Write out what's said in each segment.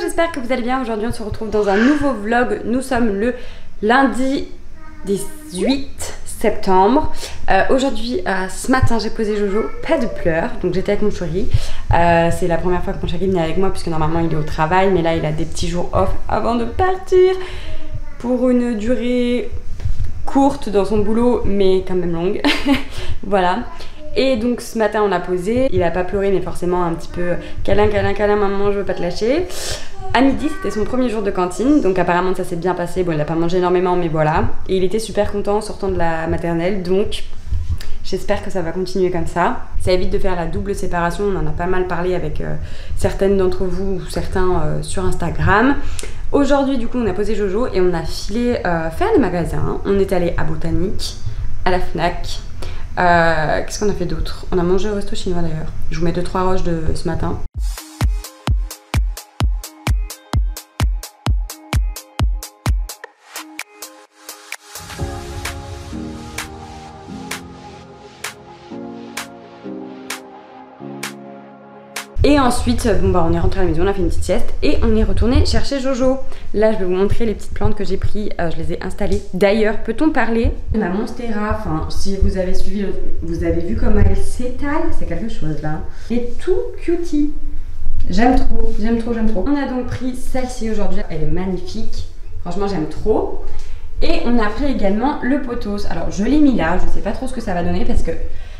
j'espère que vous allez bien. Aujourd'hui on se retrouve dans un nouveau vlog. Nous sommes le lundi 18 septembre. Aujourd'hui, ce matin j'ai posé Jojo, pas de pleurs, donc j'étais avec mon chéri. C'est la première fois que mon chéri venait avec moi puisque normalement il est au travail, mais là il a des petits jours off avant de partir pour une durée courte dans son boulot mais quand même longue. Voilà. Et donc ce matin on a posé, il a pas pleuré mais forcément un petit peu câlin, maman je veux pas te lâcher. À midi c'était son premier jour de cantine, donc apparemment ça s'est bien passé, bon il a pas mangé énormément mais voilà. Et il était super content en sortant de la maternelle, donc j'espère que ça va continuer comme ça. Ça évite de faire la double séparation, on en a pas mal parlé avec certaines d'entre vous ou certains sur Instagram. Aujourd'hui du coup on a posé Jojo et on a filé faire des magasins. On est allé à Botanique, à la Fnac. Qu'est-ce qu'on a fait d'autre? On a mangé au resto chinois d'ailleurs. Je vous mets 2-3 roches de ce matin. Et ensuite, bon bah on est rentré à la maison, on a fait une petite sieste et on est retourné chercher Jojo. Là, je vais vous montrer les petites plantes que j'ai prises, je les ai installées. D'ailleurs, peut-on parler de ma Monstera? Enfin, si vous avez suivi, vous avez vu comment elle s'étale, c'est quelque chose là. Elle est tout cutie. J'aime trop, j'aime trop, j'aime trop. On a donc pris celle-ci aujourd'hui, elle est magnifique. Franchement, j'aime trop. Et on a pris également le pothos. Alors, je l'ai mis là, je sais pas trop ce que ça va donner parce que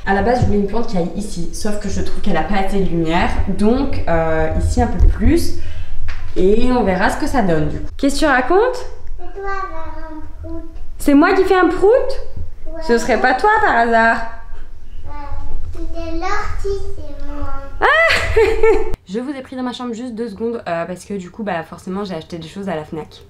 à la base, je voulais une plante qui aille ici, sauf que je trouve qu'elle n'a pas assez de lumière, donc ici un peu plus, et on verra ce que ça donne du coup. Qu'est-ce que tu racontes? C'est toi faire un prout. C'est moi qui fais un prout? Ouais. Ce serait pas toi par hasard? C'est l'ortie, c'est moi. Ah Je vous ai pris dans ma chambre juste 2 secondes, parce que du coup, bah forcément, j'ai acheté des choses à la Fnac.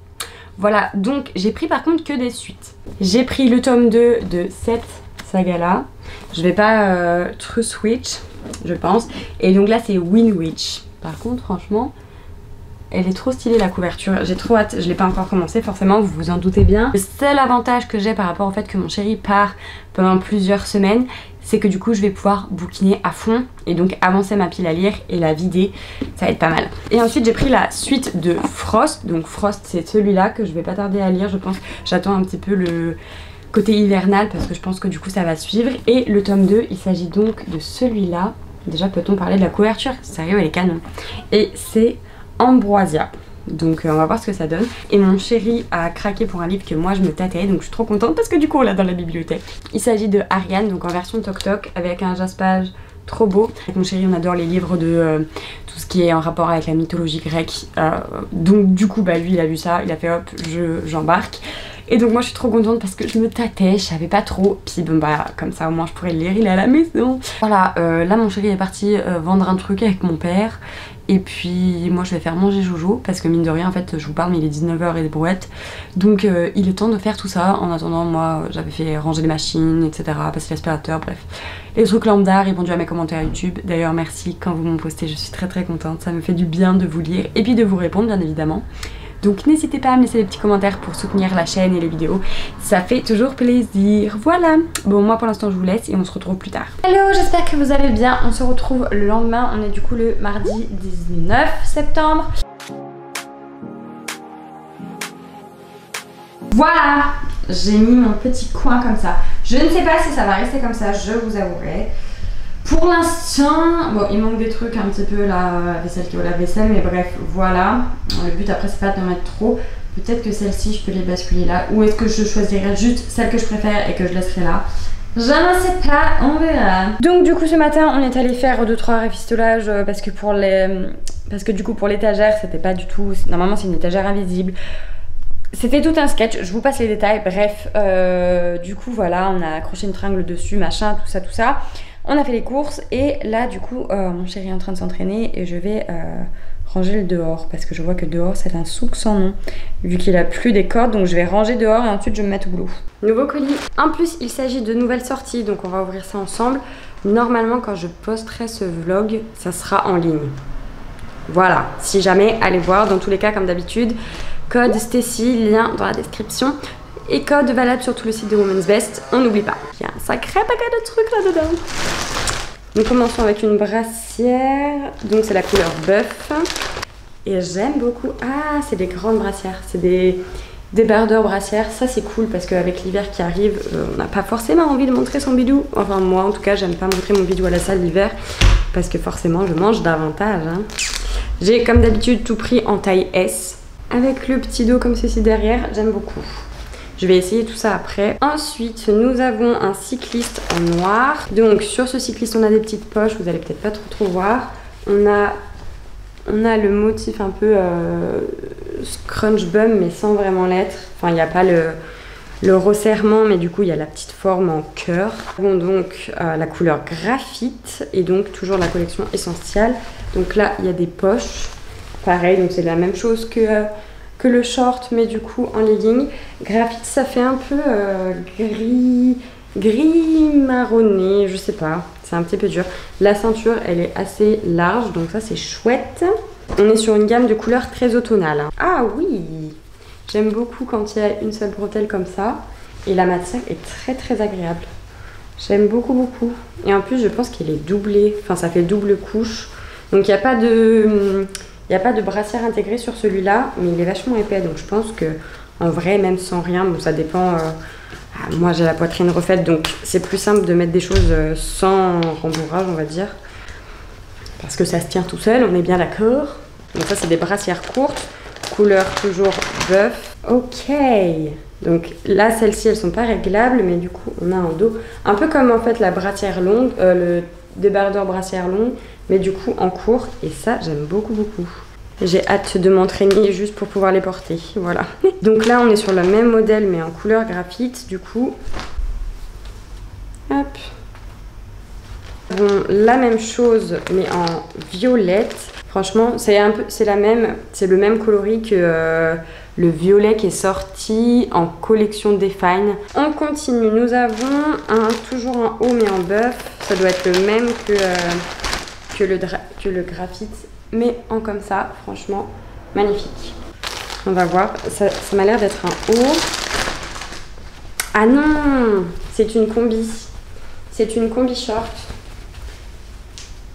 Voilà, donc j'ai pris par contre que des suites. J'ai pris le tome 2 de cette saga-là. Je vais pas True Switch, je pense. Et donc là, c'est Winwich. Par contre, franchement, elle est trop stylée la couverture. J'ai trop hâte. Je l'ai pas encore commencé, forcément, vous vous en doutez bien. Le seul avantage que j'ai par rapport au fait que mon chéri part pendant plusieurs semaines, c'est que du coup, je vais pouvoir bouquiner à fond et donc avancer ma pile à lire et la vider. Ça va être pas mal. Et ensuite, j'ai pris la suite de Frost. Donc Frost, c'est celui-là que je vais pas tarder à lire, je pense. J'attends un petit peu le côté hivernal parce que je pense que du coup ça va suivre. Et le tome 2, il s'agit donc de celui-là. Déjà, peut-on parler de la couverture? Sérieux, elle est canon. Et c'est Ambrosia. Donc on va voir ce que ça donne. Et mon chéri a craqué pour un livre que moi je me tâtais, donc je suis trop contente parce que du coup on l'a dans la bibliothèque. Il s'agit de Ariane, donc en version Toc Toc avec un jaspage trop beau. Avec mon chéri on adore les livres de tout ce qui est en rapport avec la mythologie grecque. Donc du coup bah lui il a vu ça, il a fait hop, j'embarque. Et donc moi je suis trop contente parce que je me tâtais, je savais pas trop. Puis bon bah comme ça au moins je pourrais le lire, il est à la maison. Voilà, là mon chéri est parti vendre un truc avec mon père. Et puis moi je vais faire manger Jojo parce que mine de rien en fait je vous parle mais il est 19h et des brouettes. Donc il est temps de faire tout ça. En attendant moi j'avais fait ranger les machines etc, passer l'aspirateur, bref. Les trucs lambda, répondu à mes commentaires YouTube. D'ailleurs merci quand vous m'en postez, je suis très contente. Ça me fait du bien de vous lire et puis de vous répondre bien évidemment. Donc n'hésitez pas à me laisser des petits commentaires pour soutenir la chaîne et les vidéos. Ça fait toujours plaisir. Voilà. Bon moi pour l'instant je vous laisse et on se retrouve plus tard. Hello, j'espère que vous allez bien. On se retrouve le lendemain. On est du coup le mardi 19 septembre. Voilà. J'ai mis mon petit coin comme ça. Je ne sais pas si ça va rester comme ça, je vous avouerai. Pour l'instant, bon il manque des trucs un petit peu la vaisselle qui est au lave-vaisselle, mais bref voilà. Le but après c'est pas d'en mettre trop. Peut-être que celle-ci je peux les basculer là. Ou est-ce que je choisirais juste celle que je préfère et que je laisserai là? Je ne sais pas, on verra. Donc du coup ce matin on est allé faire 2-3 rafistolages parce que du coup pour l'étagère c'était pas du tout. Normalement c'est une étagère invisible. C'était tout un sketch, je vous passe les détails, bref. Du coup voilà, on a accroché une tringle dessus, machin, tout ça. On a fait les courses et là du coup mon chéri est en train de s'entraîner et je vais ranger le dehors parce que je vois que dehors c'est un souk sans nom vu qu'il a plus des cordes, donc je vais ranger dehors et ensuite je vais me mettre au boulot. Nouveau colis. En plus il s'agit de nouvelles sorties donc on va ouvrir ça ensemble. Normalement quand je posterai ce vlog ça sera en ligne. Voilà, si jamais allez voir, dans tous les cas comme d'habitude, code Stacy, lien dans la description. Et code valable sur tout le site de Women's Best, on n'oublie pas. Il y a un sacré paquet de trucs là-dedans. Nous commençons avec une brassière, donc c'est la couleur bœuf. Et j'aime beaucoup. Ah, c'est des grandes brassières. C'est des débardeurs brassières. Ça, c'est cool parce qu'avec l'hiver qui arrive, on n'a pas forcément envie de montrer son bidou. Enfin, moi, en tout cas, j'aime pas montrer mon bidou à la salle l'hiver parce que forcément, je mange davantage. Hein. J'ai, comme d'habitude, tout pris en taille S avec le petit dos comme ceci derrière. J'aime beaucoup. Je vais essayer tout ça après. Ensuite, nous avons un cycliste en noir. Donc, sur ce cycliste, on a des petites poches. Vous allez peut-être pas trop voir. On a le motif un peu scrunch bum, mais sans vraiment l'être. Enfin, il n'y a pas le resserrement, mais du coup, il y a la petite forme en cœur. Bon, donc, la couleur graphite. Et donc, toujours la collection essentielle. Donc là, il y a des poches. Pareil, donc c'est la même chose que le short, mais du coup en legging. Graphite, ça fait un peu gris marronné, je sais pas, c'est un petit peu dur. La ceinture, elle est assez large, donc ça c'est chouette. On est sur une gamme de couleurs très automnale. Hein. Ah oui, j'aime beaucoup quand il y a une seule bretelle comme ça. Et la matière est très agréable. J'aime beaucoup. Et en plus, je pense qu'il est doublé, enfin ça fait double couche. Donc il n'y a pas de brassière intégrée sur celui-là, mais il est vachement épais, donc je pense que en vrai, même sans rien, bon ça dépend. Moi j'ai la poitrine refaite, donc c'est plus simple de mettre des choses sans rembourrage, on va dire, parce que ça se tient tout seul, on est bien d'accord. Donc ça c'est des brassières courtes, couleur toujours bœuf. Ok, donc là celles-ci elles sont pas réglables, mais du coup on a un dos un peu comme en fait la brassière longue, le débardeur brassière longue, mais du coup en court, et ça j'aime beaucoup. J'ai hâte de m'entraîner juste pour pouvoir les porter, voilà. Donc là on est sur le même modèle mais en couleur graphite, du coup. Hop. Bon, la même chose mais en violette. Franchement, c'est le même coloris que le violet qui est sorti en collection Define. On continue, nous avons toujours en haut mais en bœuf. Ça doit être le même que le graphite, mais en comme ça, franchement, magnifique. On va voir, ça m'a l'air d'être un haut. Ah non, c'est une combi. C'est une combi short.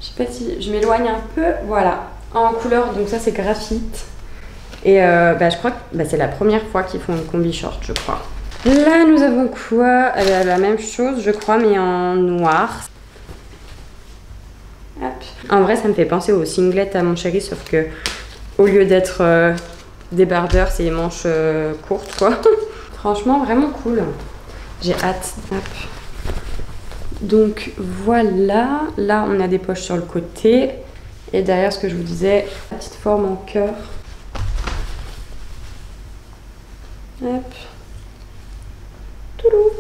Je sais pas si je m'éloigne un peu, voilà. En couleur, donc ça c'est graphite. Et je crois que c'est la première fois qu'ils font une combi short, je crois. Là, nous avons quoi? La même chose, je crois, mais en noir. Hop. En vrai, ça me fait penser aux singlets à mon chéri, sauf que au lieu d'être débardeur, c'est les manches courtes, quoi. Franchement, vraiment cool. J'ai hâte. Hop. Donc voilà, là on a des poches sur le côté. Et derrière, ce que je vous disais, la petite forme en cœur. Hop. Toulou.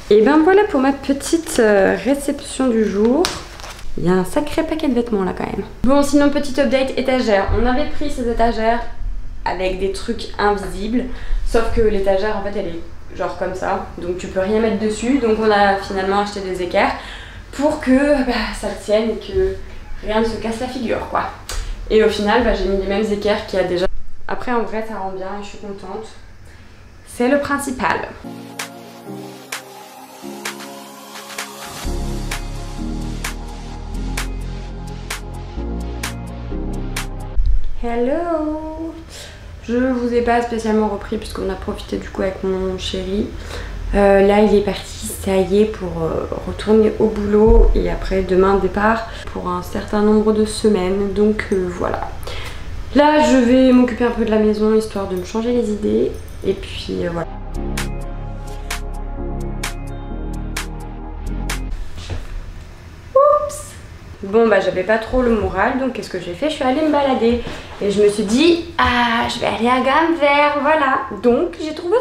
Et ben voilà pour ma petite réception du jour. Il y a un sacré paquet de vêtements là quand même. Bon, sinon petite update étagère. On avait pris ces étagères avec des trucs invisibles. Sauf que l'étagère en fait elle est genre comme ça. Donc tu peux rien mettre dessus. Donc on a finalement acheté des équerres pour que ça tienne et que rien ne se casse la figure quoi. Et au final j'ai mis les mêmes équerres qu'il y a déjà. Après en vrai ça rend bien et je suis contente. C'est le principal. Hello! Je vous ai pas spécialement repris puisqu'on a profité du coup avec mon chéri. Là il est parti, ça y est, pour retourner au boulot et après demain départ pour un certain nombre de semaines. Donc voilà. Là je vais m'occuper un peu de la maison histoire de me changer les idées et puis voilà. Bon j'avais pas trop le moral, donc qu'est-ce que j'ai fait? Je suis allée me balader et je me suis dit je vais aller à Gamme Vert, voilà. Donc j'ai trouvé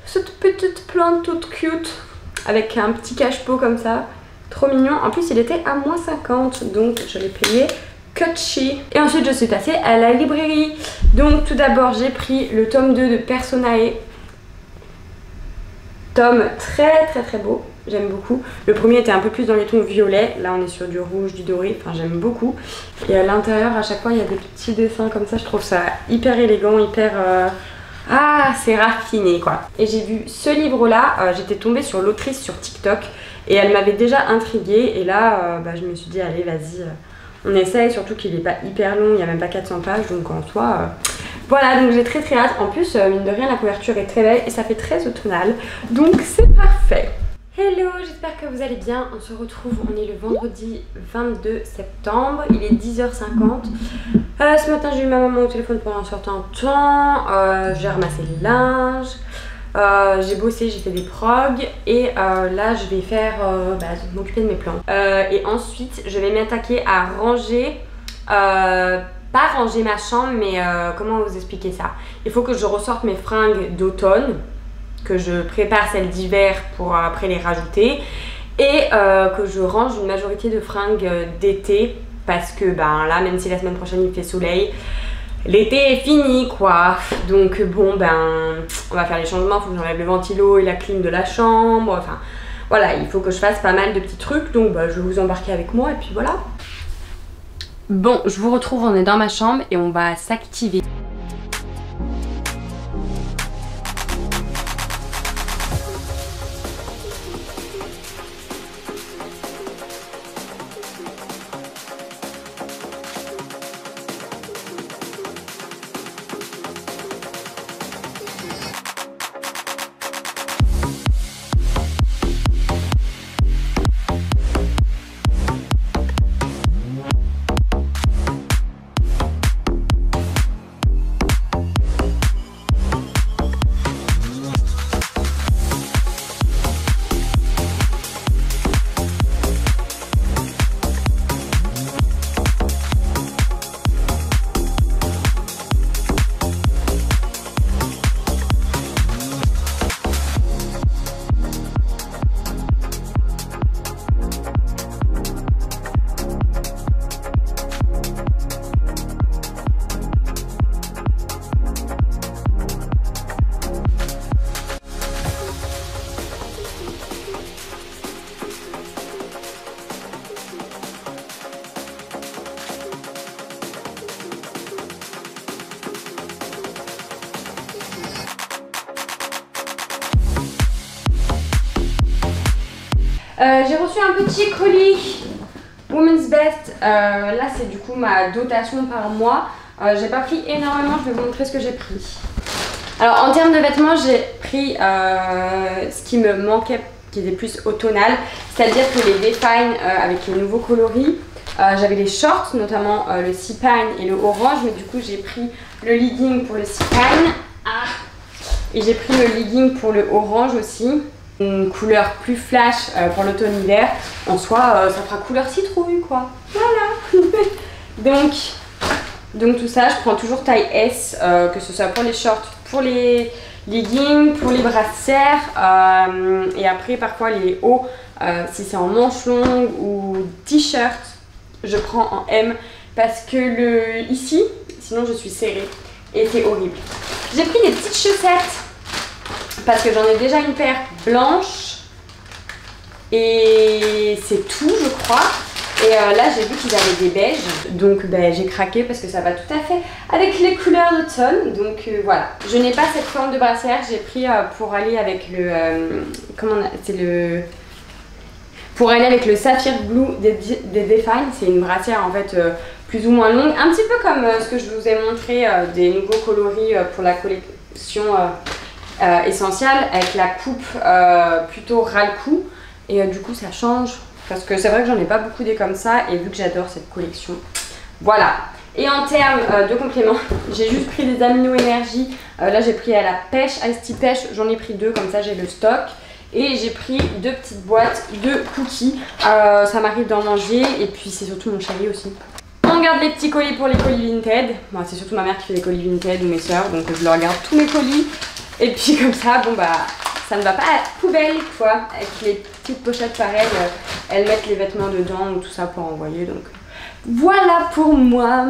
cette petite plante toute cute avec un petit cache-pot comme ça, trop mignon. En plus il était à -50, donc je l'ai payé Cutchy. Et ensuite je suis passée à la librairie. Donc tout d'abord j'ai pris le tome 2 de Personae. Tome très beau, j'aime beaucoup. Le premier était un peu plus dans les tons violets, là on est sur du rouge, du doré, enfin j'aime beaucoup. Et à l'intérieur à chaque fois il y a des petits dessins comme ça, je trouve ça hyper élégant, hyper... c'est raffiné quoi. Et j'ai vu ce livre là, j'étais tombée sur l'autrice sur TikTok et elle m'avait déjà intriguée et là je me suis dit allez vas-y, On essaye, surtout qu'il n'est pas hyper long, il n'y a même pas 400 pages, donc en soi... Voilà, donc j'ai très très hâte. En plus, mine de rien, la couverture est très belle et ça fait très automnal, donc c'est parfait. Hello, j'espère que vous allez bien. On se retrouve, on est le vendredi 22 septembre, il est 10h50. Ce matin, j'ai eu ma maman au téléphone pendant un certain temps, j'ai ramassé le linge, j'ai bossé, j'ai fait des progs et là, je vais faire, m'occuper de mes plantes. Et ensuite, je vais m'attaquer à ranger, pas ranger ma chambre, mais comment vous expliquer ça? Il faut que je ressorte mes fringues d'automne, que je prépare celles d'hiver pour après les rajouter et que je range une majorité de fringues d'été parce que ben là, même si la semaine prochaine il fait soleil, l'été est fini quoi. Donc bon ben on va faire les changements, il faut que j'enlève le ventilo et la clim de la chambre, enfin voilà, il faut que je fasse pas mal de petits trucs, donc bah, je vais vous embarquer avec moi et puis voilà. Bon, je vous retrouve, on est dans ma chambre et on va s'activer. J'ai reçu un petit colis Women's Best, là c'est du coup ma dotation par mois. J'ai pas pris énormément, je vais vous montrer ce que j'ai pris. Alors en termes de vêtements, j'ai pris ce qui me manquait, qui était plus automnal, c'est-à-dire que les Define avec les nouveaux coloris. J'avais les shorts, notamment le Sea Pine et le orange, mais du coup j'ai pris le legging pour le Sea Pine et j'ai pris le legging pour le orange aussi. Une couleur plus flash pour l'automne-hiver. En soi, ça fera couleur citrouille quoi. Voilà. donc tout ça, je prends toujours taille S, que ce soit pour les shorts, pour les leggings, pour les brassières. Et après, parfois les hauts, si c'est en manches longues ou t-shirt, je prends en M parce que ici, sinon je suis serrée et c'est horrible. J'ai pris des petites chaussettes parce que j'en ai déjà une paire blanche et c'est tout je crois. Et là j'ai vu qu'ils avaient des beiges, donc ben, j'ai craqué parce que ça va tout à fait avec les couleurs d'automne. Donc voilà, je n'ai pas cette forme de brassière, j'ai pris pour aller avec le pour aller avec le Sapphire Blue des Define. C'est une brassière en fait plus ou moins longue, un petit peu comme ce que je vous ai montré des nouveaux coloris pour la collection essentielle, avec la coupe plutôt ras-le-cou. Et du coup ça change parce que c'est vrai que j'en ai pas beaucoup des comme ça et vu que j'adore cette collection, voilà. Et en termes de compléments, j'ai juste pris des Amino Énergie. Là j'ai pris à la pêche, Ice Tea pêche, j'en ai pris 2 comme ça j'ai le stock. Et j'ai pris 2 petites boîtes de cookies, ça m'arrive d'en manger et puis c'est surtout mon chéri aussi. On garde les petits colis pour les colis Vinted. Bon, c'est surtout ma mère qui fait les colis Vinted ou mes soeurs, donc je leur garde tous mes colis. Et puis comme ça, bon bah ça ne va pas à la poubelle quoi. Avec les petites pochettes pareilles, elles mettent les vêtements dedans ou tout ça pour envoyer. Donc voilà pour moi.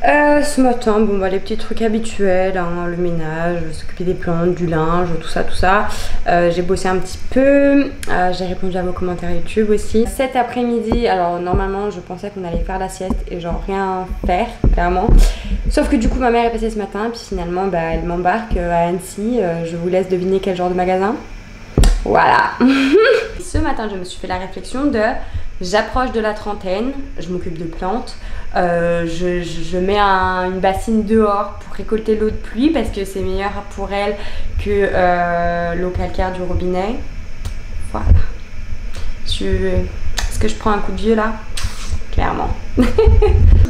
Ce matin, bon bah les petits trucs habituels, hein, le ménage, s'occuper des plantes, du linge, tout ça. J'ai bossé un petit peu, j'ai répondu à vos commentaires YouTube aussi. Cet après-midi, alors normalement je pensais qu'on allait faire la sieste et genre rien faire, clairement. Sauf que du coup ma mère est passée ce matin, puis finalement bah, elle m'embarque à Annecy. Je vous laisse deviner quel genre de magasin. Voilà. Ce matin je me suis fait la réflexion de... J'approche de la trentaine, je m'occupe de plantes, je mets une bassine dehors pour récolter l'eau de pluie parce que c'est meilleur pour elle que l'eau calcaire du robinet. Voilà. Est-ce que je prends un coup de vieux là? Clairement.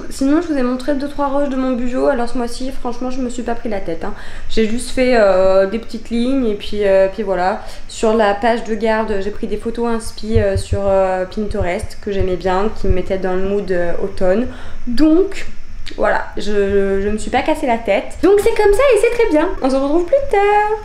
Sinon je vous ai montré 2-3 roches de mon bureau. Alors ce mois-ci franchement je me suis pas pris la tête, hein. J'ai juste fait des petites lignes et puis voilà. Sur la page de garde j'ai pris des photos inspi sur Pinterest que j'aimais bien, qui me mettaient dans le mood automne. Donc voilà, je me suis pas cassé la tête. Donc c'est comme ça et c'est très bien. On se retrouve plus tard.